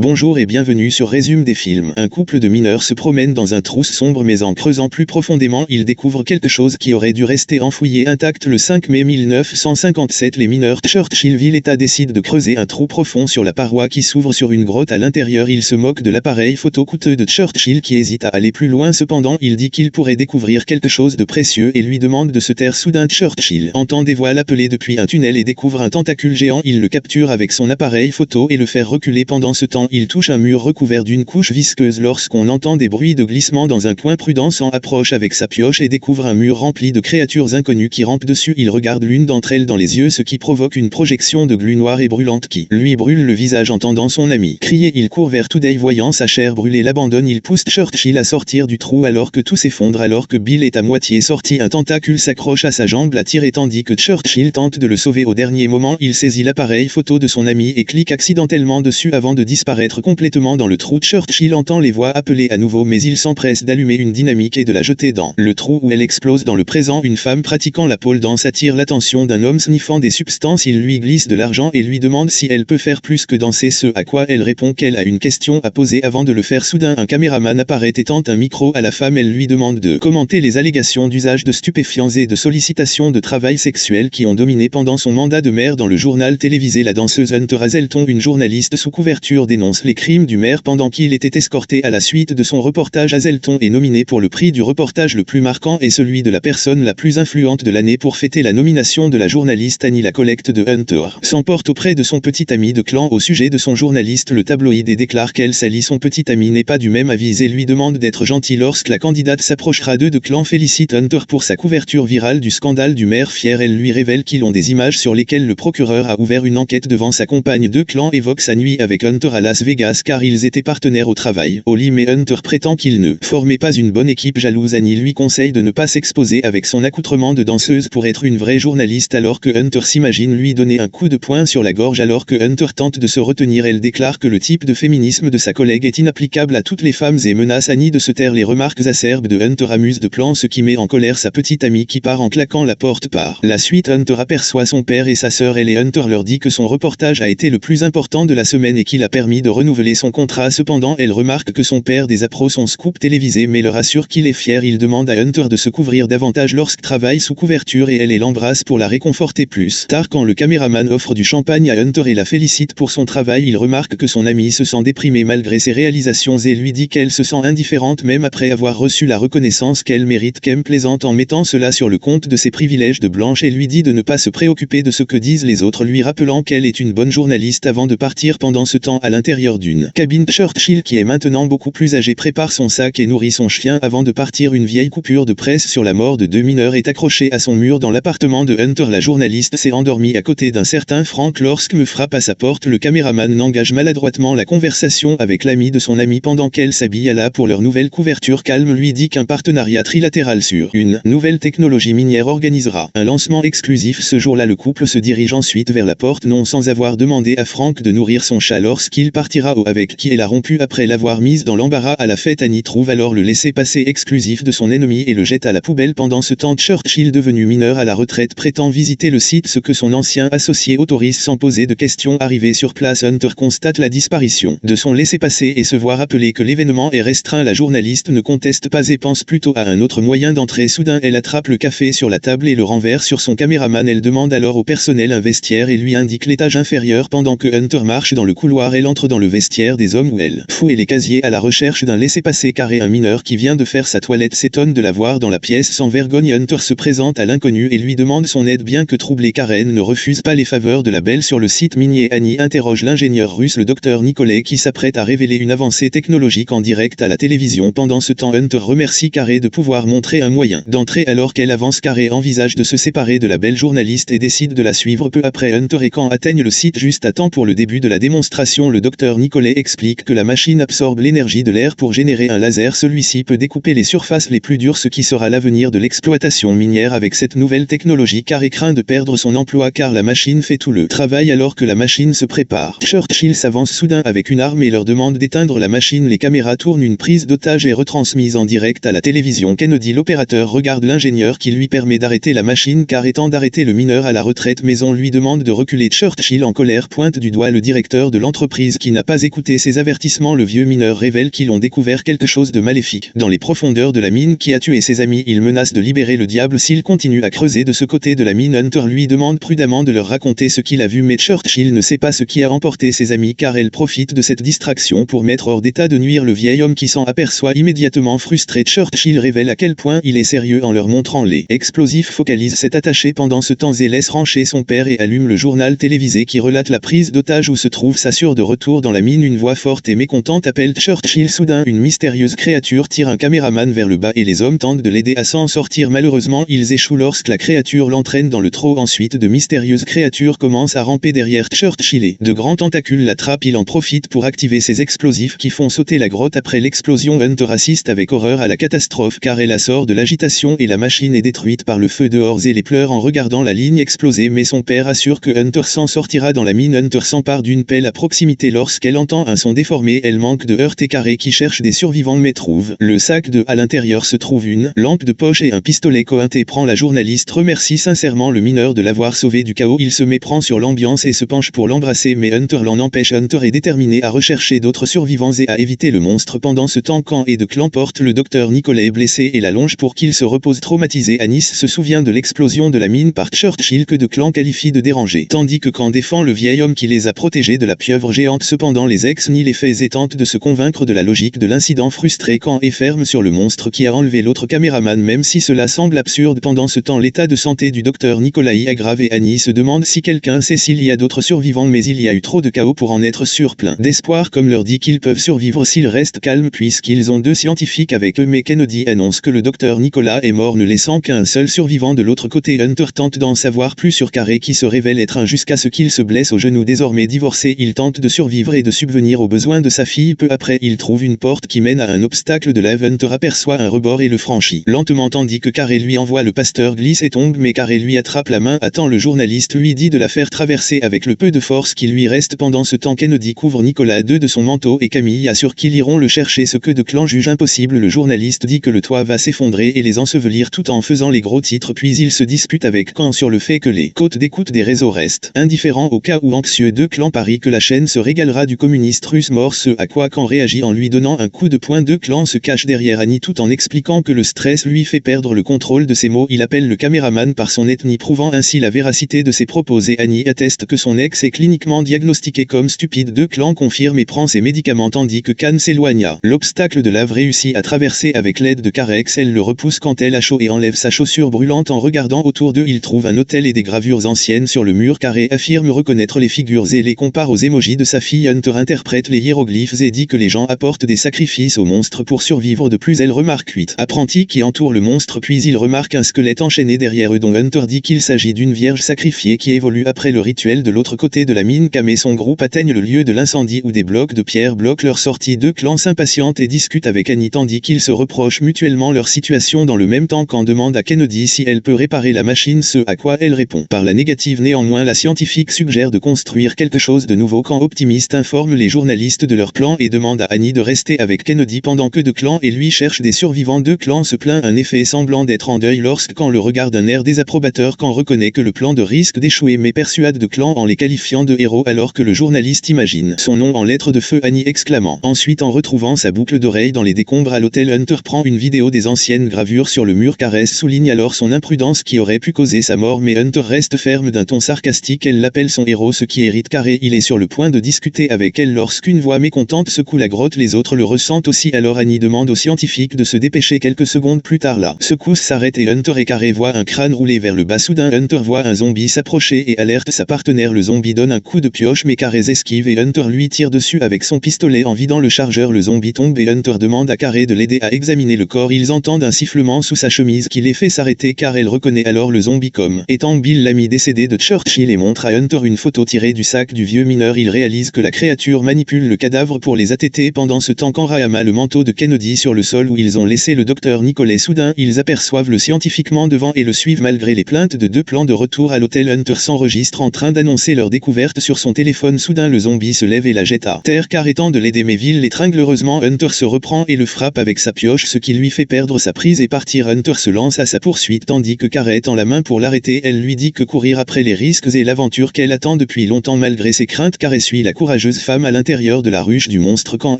Bonjour et bienvenue sur Résume des films. Un couple de mineurs se promène dans un trou sombre mais en creusant plus profondément, ils découvrent quelque chose qui aurait dû rester enfoui et intact. Le 5 mai 1957, les mineurs Churchillville État décident de creuser un trou profond sur la paroi qui s'ouvre sur une grotte. À l'intérieur, ils se moquent de l'appareil photo coûteux de Churchill qui hésite à aller plus loin. Cependant, il dit qu'il pourrait découvrir quelque chose de précieux et lui demande de se taire. Soudain, Churchill entend des voix l'appeler depuis un tunnel et découvre un tentacule géant. Il le capture avec son appareil photo et le fait reculer. Pendant ce temps, il touche un mur recouvert d'une couche visqueuse. Lorsqu'on entend des bruits de glissement dans un coin, Prudence s'en approche avec sa pioche et découvre un mur rempli de créatures inconnues qui rampent dessus. Il regarde l'une d'entre elles dans les yeux, ce qui provoque une projection de glu noire et brûlante qui lui brûle le visage. Entendant son ami crier, il court vers Today. Voyant sa chair brûler, l'abandonne. Il pousse Churchill à sortir du trou alors que tout s'effondre. Alors que Bill est à moitié sorti, un tentacule s'accroche à sa jambe, la tire, et tandis que Churchill tente de le sauver au dernier moment, il saisit l'appareil photo de son ami et clique accidentellement dessus avant de disparaître complètement dans le trou. Churchill entend les voix appeler à nouveau, mais il s'empresse d'allumer une dynamique et de la jeter dans le trou où elle explose. Dans le présent, une femme pratiquant la pole dance attire l'attention d'un homme sniffant des substances. Il lui glisse de l'argent et lui demande si elle peut faire plus que danser, ce à quoi elle répond qu'elle a une question à poser avant de le faire. Soudain, un caméraman apparaît et tend un micro à la femme. Elle lui demande de commenter les allégations d'usage de stupéfiants et de sollicitation de travail sexuel qui ont dominé pendant son mandat de maire. Dans le journal télévisé, la danseuse Hunter Hazelton, une journaliste sous couverture, dénonce les crimes du maire pendant qu'il était escorté. À la suite de son reportage, Hazelton est nominée pour le prix du reportage le plus marquant et celui de la personne la plus influente de l'année. Pour fêter la nomination de la journaliste Annie, la collecte de Hunter s'emporte auprès de son petit ami de clan au sujet de son journaliste. Le tabloïd et déclare qu'elle salit son petit ami, n'est pas du même avis et lui demande d'être gentil. Lorsque la candidate s'approchera d'eux, de clan félicite Hunter pour sa couverture virale du scandale du maire. Fière, elle lui révèle qu'ils ont des images sur lesquelles le procureur a ouvert une enquête devant sa compagne. De clan évoque sa nuit avec Hunter à Las Vegas car ils étaient partenaires au travail. Au lit, mais Hunter prétend qu'il ne formait pas une bonne équipe. Jalouse, Annie lui conseille de ne pas s'exposer avec son accoutrement de danseuse pour être une vraie journaliste alors que Hunter s'imagine lui donner un coup de poing sur la gorge. Alors que Hunter tente de se retenir, elle déclare que le type de féminisme de sa collègue est inapplicable à toutes les femmes et menace Annie de se taire. Les remarques acerbes de Hunter amusent de plan, ce qui met en colère sa petite amie qui part en claquant la porte. Par la suite, Hunter aperçoit son père et sa sœur. Elle et Hunter leur dit que son reportage a été le plus important de la semaine et qu'il a permis de renouveler son contrat. Cependant, elle remarque que son père désapprouve son scoop télévisé mais leur assure qu'il est fier. Il demande à Hunter de se couvrir davantage lorsqu'il travaille sous couverture et elle l'embrasse pour la réconforter. Plus tard, quand le caméraman offre du champagne à Hunter et la félicite pour son travail, il remarque que son amie se sent déprimée malgré ses réalisations et lui dit qu'elle se sent indifférente même après avoir reçu la reconnaissance qu'elle mérite. Kem plaisante en mettant cela sur le compte de ses privilèges de blanche et lui dit de ne pas se préoccuper de ce que disent les autres, lui rappelant qu'elle est une bonne journaliste avant de partir. Pendant ce temps, à l'intérieur d'une cabine, Churchill, qui est maintenant beaucoup plus âgé, prépare son sac et nourrit son chien avant de partir. Une vieille coupure de presse sur la mort de 2 mineurs est accrochée à son mur dans l'appartement de Hunter. La journaliste s'est endormie à côté d'un certain Frank lorsque me frappe à sa porte. Le caméraman engage maladroitement la conversation avec l'ami de son ami pendant qu'elle s'habille à la pour leur nouvelle couverture. Calme lui dit qu'un partenariat trilatéral sur une nouvelle technologie minière organisera un lancement exclusif. Ce jour-là, le couple se dirige ensuite vers la porte, non sans avoir demandé à Frank de nourrir son chat lorsqu'il partira avec qui elle a rompu après l'avoir mise dans l'embarras à la fête. Annie trouve alors le laissez-passer exclusif de son ennemi et le jette à la poubelle. Pendant ce temps, Churchill, devenu mineur à la retraite, prétend visiter le site, ce que son ancien associé autorise sans poser de questions. Arrivé sur place, Hunter constate la disparition de son laissez-passer et se voit rappeler que l'événement est restreint. La journaliste ne conteste pas et pense plutôt à un autre moyen d'entrer. Soudain, elle attrape le café sur la table et le renverse sur son caméraman. Elle demande alors au personnel un vestiaire et lui indique l'étage inférieur. Pendant que Hunter marche dans le couloir, elle entre dans le vestiaire des hommes où elle fouille les casiers à la recherche d'un laissez-passer carré. Un mineur qui vient de faire sa toilette s'étonne de la voir dans la pièce sans vergogne. Hunter se présente à l'inconnu et lui demande son aide. Bien que troublée, Karen ne refuse pas les faveurs de la belle sur le site minier. Annie interroge l'ingénieur russe, le docteur Nikolai, qui s'apprête à révéler une avancée technologique en direct à la télévision. Pendant ce temps, Hunter remercie Carré de pouvoir montrer un moyen d'entrée alors qu'elle avance. Carré envisage de se séparer de la belle journaliste et décide de la suivre. Peu après, Hunter et Khan atteignent le site juste à temps pour le début de la démonstration. Le docteur Nikolai explique que la machine absorbe l'énergie de l'air pour générer un laser. Celui-ci peut découper les surfaces les plus dures, ce qui sera l'avenir de l'exploitation minière. Avec cette nouvelle technologie, Carré craint de perdre son emploi car la machine fait tout le travail. Alors que la machine se prépare, Churchill s'avance soudain avec une arme et leur demande d'éteindre la machine. Les caméras tournent, une prise d'otage est retransmise en direct à la télévision. Kennedy, l'opérateur, regarde l'ingénieur qui lui permet d'arrêter la machine car étant d'arrêter le mineur à la retraite, mais on lui demande de reculer. Churchill, en colère, pointe du doigt le directeur de l'entreprise qui qui n'a pas écouté ses avertissements. Le vieux mineur révèle qu'ils ont découvert quelque chose de maléfique dans les profondeurs de la mine qui a tué ses amis. Il menace de libérer le diable s'il continue à creuser de ce côté de la mine. Hunter lui demande prudemment de leur raconter ce qu'il a vu, mais Churchill ne sait pas ce qui a emporté ses amis car elle profite de cette distraction pour mettre hors d'état de nuire le vieil homme qui s'en aperçoit immédiatement frustré. Churchill révèle à quel point il est sérieux en leur montrant les explosifs. Focalise cet attaché pendant ce temps et laisse rancher son père et allume le journal télévisé qui relate la prise d'otage où se trouve Sassure. De retour dans la mine, une voix forte et mécontente appelle Churchill. Soudain, une mystérieuse créature tire un caméraman vers le bas et les hommes tentent de l'aider à s'en sortir. Malheureusement, ils échouent lorsque la créature l'entraîne dans le trou. Ensuite, de mystérieuses créatures commencent à ramper derrière Churchill et de grands tentacules l'attrapent. Il en profite pour activer ses explosifs qui font sauter la grotte. Après l'explosion, Hunter assiste avec horreur à la catastrophe car elle sort de l'agitation et la machine est détruite par le feu. Dehors, et les pleure en regardant la ligne exploser, mais son père assure que Hunter s'en sortira. Dans la mine, Hunter s'empare d'une pelle à proximité lorsqu'elle entend un son déformé. Elle manque de Hurt et Carré qui cherche des survivants mais trouve le sac de. À l'intérieur se trouve une lampe de poche et un pistolet. Cointé prend la journaliste, remercie sincèrement le mineur de l'avoir sauvé du chaos. Il se méprend sur l'ambiance et se penche pour l'embrasser, mais Hunter l'en empêche. Hunter est déterminé à rechercher d'autres survivants et à éviter le monstre. Pendant ce temps, Caen et de Clan porte le docteur Nicolas est blessé et la longe pour qu'il se repose. Traumatisé, Anis se souvient de l'explosion de la mine par Churchill que de Clan qualifie de dérangé, tandis que Caen défend le vieil homme qui les a protégés de la pieuvre géante. Cependant, les ex nient les faits et tentent de se convaincre de la logique de l'incident. Frustré, Caen est ferme sur le monstre qui a enlevé l'autre caméraman, même si cela semble absurde. Pendant ce temps, l'état de santé du docteur Nicolas est aggrave et Annie se demande si quelqu'un sait s'il y a d'autres survivants, mais il y a eu trop de chaos pour en être sûr. Plein d'espoir comme leur dit qu'ils peuvent survivre s'ils restent calmes puisqu'ils ont 2 scientifiques avec eux, mais Kennedy annonce que le docteur Nicolas est mort ne laissant qu'un seul survivant. De l'autre côté, Hunter tente d'en savoir plus sur Carré qui se révèle être un jusqu'à ce qu'il se blesse au genou. Désormais divorcé, il tente de survivre et de subvenir aux besoins de sa fille. Peu après, il trouve une porte qui mène à un obstacle de lave. Hunter aperçoit un rebord et le franchit lentement tandis que Carré lui envoie. Le pasteur glisse et tombe, mais Carré lui attrape la main. Attends, le journaliste lui dit de la faire traverser avec le peu de force qui lui reste. Pendant ce temps, Kennedy couvre Nicolas de son manteau et Camille assure qu'ils iront le chercher, ce que de Clan juge impossible. Le journaliste dit que le toit va s'effondrer et les ensevelir tout en faisant les gros titres, puis il se dispute avec Caen sur le fait que les côtes d'écoute des réseaux restent indifférents au cas où anxieux. De Clan parie que la chaîne se régalera du communiste russe mort, ce à quoi Caen réagit en lui donnant un coup de poing. De Clan se cache derrière Annie tout en expliquant que le stress lui fait perdre le contrôle de ses mots. Il appelle le caméraman par son ethnie, prouvant ainsi la véracité de ses propos, et Annie atteste que son ex est cliniquement diagnostiqué comme stupide. De Clan confirme et prend ses médicaments tandis que Khan s'éloigna. L'obstacle de lave réussit à traverser avec l'aide de Carex. Elle le repousse quand elle a chaud et enlève sa chaussure brûlante. En regardant autour d'eux, il trouve un hôtel et des gravures anciennes sur le mur. Carré affirme reconnaître les figures et les compare aux émojis de sa fille. Hunter interprète les hiéroglyphes et dit que les gens apportent des sacrifices au monstre pour survivre. De plus, elle remarque 8 apprentis qui entourent le monstre, puis il remarque un squelette enchaîné derrière eux dont Hunter dit qu'il s'agit d'une vierge sacrifiée qui évolue après le rituel. De l'autre côté de la mine, Cam et son groupe atteignent le lieu de l'incendie où des blocs de pierre bloquent leur sortie. Deux clans s'impatientent et discutent avec Annie tandis qu'ils se reprochent mutuellement leur situation. Dans le même temps, Caen demande à Kennedy si elle peut réparer la machine, ce à quoi elle répond par la négative. Néanmoins, la scientifique suggère de construire quelque chose de nouveau. Caen optimiste informe les journalistes de leur plan et demande à Annie de rester avec Kennedy pendant que deux clans et lui cherchent des survivants. Deux clans se plaint un effet semblant d'être en deuil lorsque Caen le regarde d'un air désapprobateur. Caen reconnaît que le plan de risque d'échouer mais persuade deux clans en les qualifiant de héros alors que le journaliste imagine son nom en lettres de feu, Annie exclamant. Ensuite, en retrouvant sa boucle d'oreille dans les décombres à l'hôtel, Hunter prend une vidéo des anciennes gravures sur le mur. Caresse souligne alors son imprudence qui aurait pu causer sa mort, mais Hunter reste ferme d'un ton sarcastique. Elle l'appelle son héros, ce qui irrite Carré. Il est sur le point de discuter avec elle lorsqu'une voix mécontente secoue la grotte. Les autres le ressentent aussi, alors Annie demande aux scientifiques de se dépêcher. Quelques secondes plus tard, la secousse s'arrête et Hunter et Carré voient un crâne rouler vers le bas. Soudain, Hunter voit un zombie s'approcher et alerte sa partenaire. Le zombie donne un coup de pioche mais Carré esquive et Hunter lui tire dessus avec son pistolet en vidant le chargeur. Le zombie tombe et Hunter demande à Carré de l'aider à examiner le corps. Ils entendent un sifflement sous sa chemise qui les fait s'arrêter car elle reconnaît alors le zombie comme étant Bill, l'ami décédé de Churchill, et montre à Hunter une photo tirée du sac du vieux mineur. Il réalise que la créature manipule le cadavre pour les ATT. Pendant ce temps, Caen rama le manteau de Kennedy sur le sol où ils ont laissé le docteur Nicolet. Soudain, ils aperçoivent le scientifiquement devant et le suivent malgré les plaintes de deux plans. De retour à l'hôtel, Hunter s'enregistre en train d'annoncer leur découverte sur son téléphone. Soudain, le zombie se lève et la jette à terre car étant de l'aider, mais Bill l'étrangle. Heureusement, Hunter se reprend et le frappe avec sa pioche, ce qui lui fait perdre sa prise et partir. Hunter se lance à sa poursuite tandis que Carré tend la main pour l'arrêter. Elle lui dit que courir après les risques et l'aventure qu'elle attend depuis longtemps malgré ses craintes. Carré suit la courageuse courageuse femme à l'intérieur de la ruche du monstre quand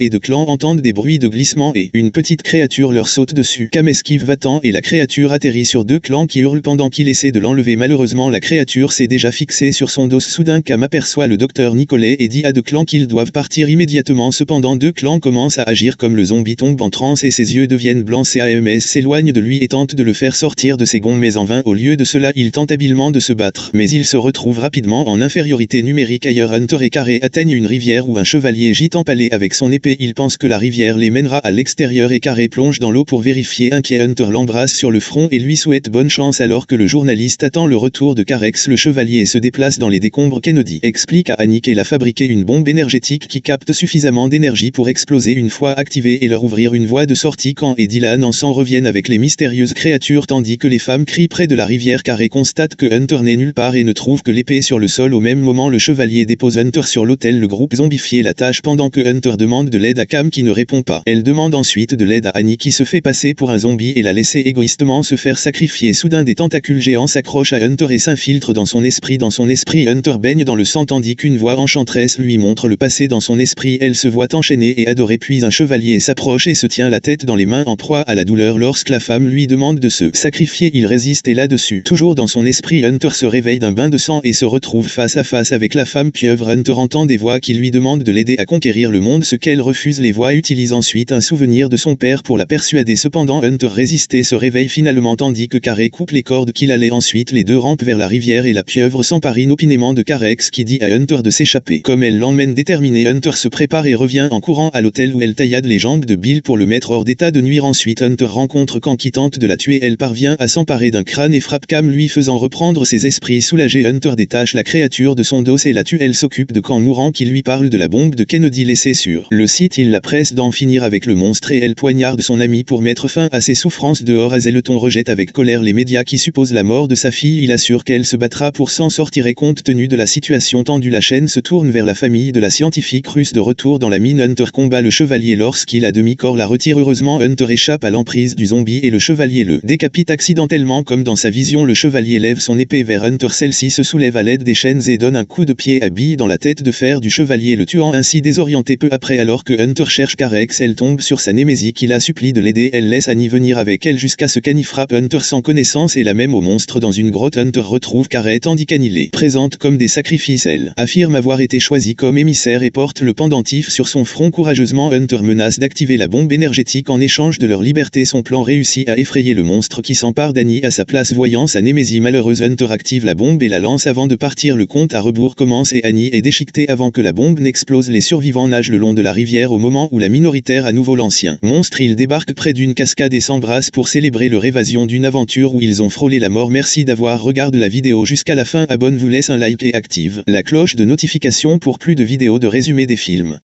et de Clan entendent des bruits de glissement et une petite créature leur saute dessus. Cam esquive va-t'en et la créature atterrit sur deux Clans qui hurlent pendant qu'il essaie de l'enlever. Malheureusement la créature s'est déjà fixée sur son dos. Soudain Cam aperçoit le docteur Nicolet et dit à deux Clans qu'ils doivent partir immédiatement. Cependant deux Clans commencent à agir comme le zombie tombe en transe et ses yeux deviennent blancs. CAMS s'éloigne de lui et tente de le faire sortir de ses gonds mais en vain. Au lieu de cela il tente habilement de se battre. Mais il se retrouve rapidement en infériorité numérique. Ailleurs Hunter et Carré atteignent une rivière où un chevalier gît empalé avec son épée. Il pense que la rivière les mènera à l'extérieur et Carré plonge dans l'eau pour vérifier. Inquiet Hunter l'embrasse sur le front et lui souhaite bonne chance alors que le journaliste attend le retour de Carex. Le chevalier se déplace dans les décombres. Kennedy explique à Annie qu'elle a fabriqué une bombe énergétique qui capte suffisamment d'énergie pour exploser une fois activée et leur ouvrir une voie de sortie. Quand et Dylan en s'en reviennent avec les mystérieuses créatures tandis que les femmes crient près de la rivière. Carré constate que Hunter n'est nulle part et ne trouve que l'épée sur le sol. Au même moment le chevalier dépose Hunter sur l'autel. Le groupe zombifie la tâche pendant que Hunter demande de l'aide à Cam qui ne répond pas. Elle demande ensuite de l'aide à Annie qui se fait passer pour un zombie et la laisser égoïstement se faire sacrifier. Soudain des tentacules géants s'accrochent à Hunter et s'infiltrent dans son esprit. Hunter baigne dans le sang tandis qu'une voix enchanteresse lui montre le passé dans son esprit. Elle se voit enchaînée et adorée puis un chevalier s'approche et se tient la tête dans les mains en proie à la douleur. Lorsque la femme lui demande de se sacrifier il résiste et là-dessus toujours dans son esprit Hunter se réveille d'un bain de sang et se retrouve face à face avec la femme pieuvre. Hunter entend des voix qui lui demandent de l'aider à conquérir le monde ce qu'elle refuse. Les voix utilisent ensuite un souvenir de son père pour la persuader. Cependant Hunter résiste et se réveille finalement tandis que Carré coupe les cordes qu'il allait. Ensuite les deux rampent vers la rivière et la pieuvre s'empare inopinément de Carex qui dit à Hunter de s'échapper. Comme elle l'emmène déterminé Hunter se prépare et revient en courant à l'hôtel où elle taillade les jambes de Bill pour le mettre hors d'état de nuire. Ensuite Hunter rencontre Cam qui tente de la tuer. Elle parvient à s'emparer d'un crâne et frappe Cam lui faisant reprendre ses esprits. Soulagé Hunter détache la créature de son dos et la tue. Elle s'occupe de Cam mourant qui lui parle de la bombe de Kennedy laissée sur le site. Il la presse d'en finir avec le monstre et elle poignarde son ami pour mettre fin à ses souffrances. Dehors Azeleton rejette avec colère les médias qui supposent la mort de sa fille. Il assure qu'elle se battra pour s'en sortir et compte tenu de la situation tendue la chaîne se tourne vers la famille de la scientifique russe. De retour dans la mine Hunter combat le chevalier lorsqu'il a demi-corps la retire. Heureusement Hunter échappe à l'emprise du zombie et le chevalier le décapite accidentellement. Comme dans sa vision le chevalier lève son épée vers Hunter. Celle-ci se soulève à l'aide des chaînes et donne un coup de pied à Bill dans la tête de fer du chevalier le tuant ainsi désorienté. Peu après alors que Hunter cherche Carex elle tombe sur sa némésie qui la supplie de l'aider. Elle laisse Annie venir avec elle jusqu'à ce qu'Annie frappe Hunter sans connaissance et la même au monstre dans une grotte. Hunter retrouve Carré tandis qu'Annie les présente comme des sacrifices. Elle affirme avoir été choisie comme émissaire et porte le pendentif sur son front courageusement. Hunter menace d'activer la bombe énergétique en échange de leur liberté. Son plan réussit à effrayer le monstre qui s'empare d'Annie à sa place. Voyant sa némésie malheureuse Hunter active la bombe et la lance avant de partir. Le compte à rebours commence et Annie est déchiquetée avant que la bombe n'explose. Les survivants nagent le long de la rivière au moment où la minoritaire à nouveau l'ancien monstre. Ils débarquent près d'une cascade et s'embrassent pour célébrer leur évasion d'une aventure où ils ont frôlé la mort. Merci d'avoir regardé la vidéo jusqu'à la fin. Abonne-vous, laisse un like et active la cloche de notification pour plus de vidéos de résumé des films.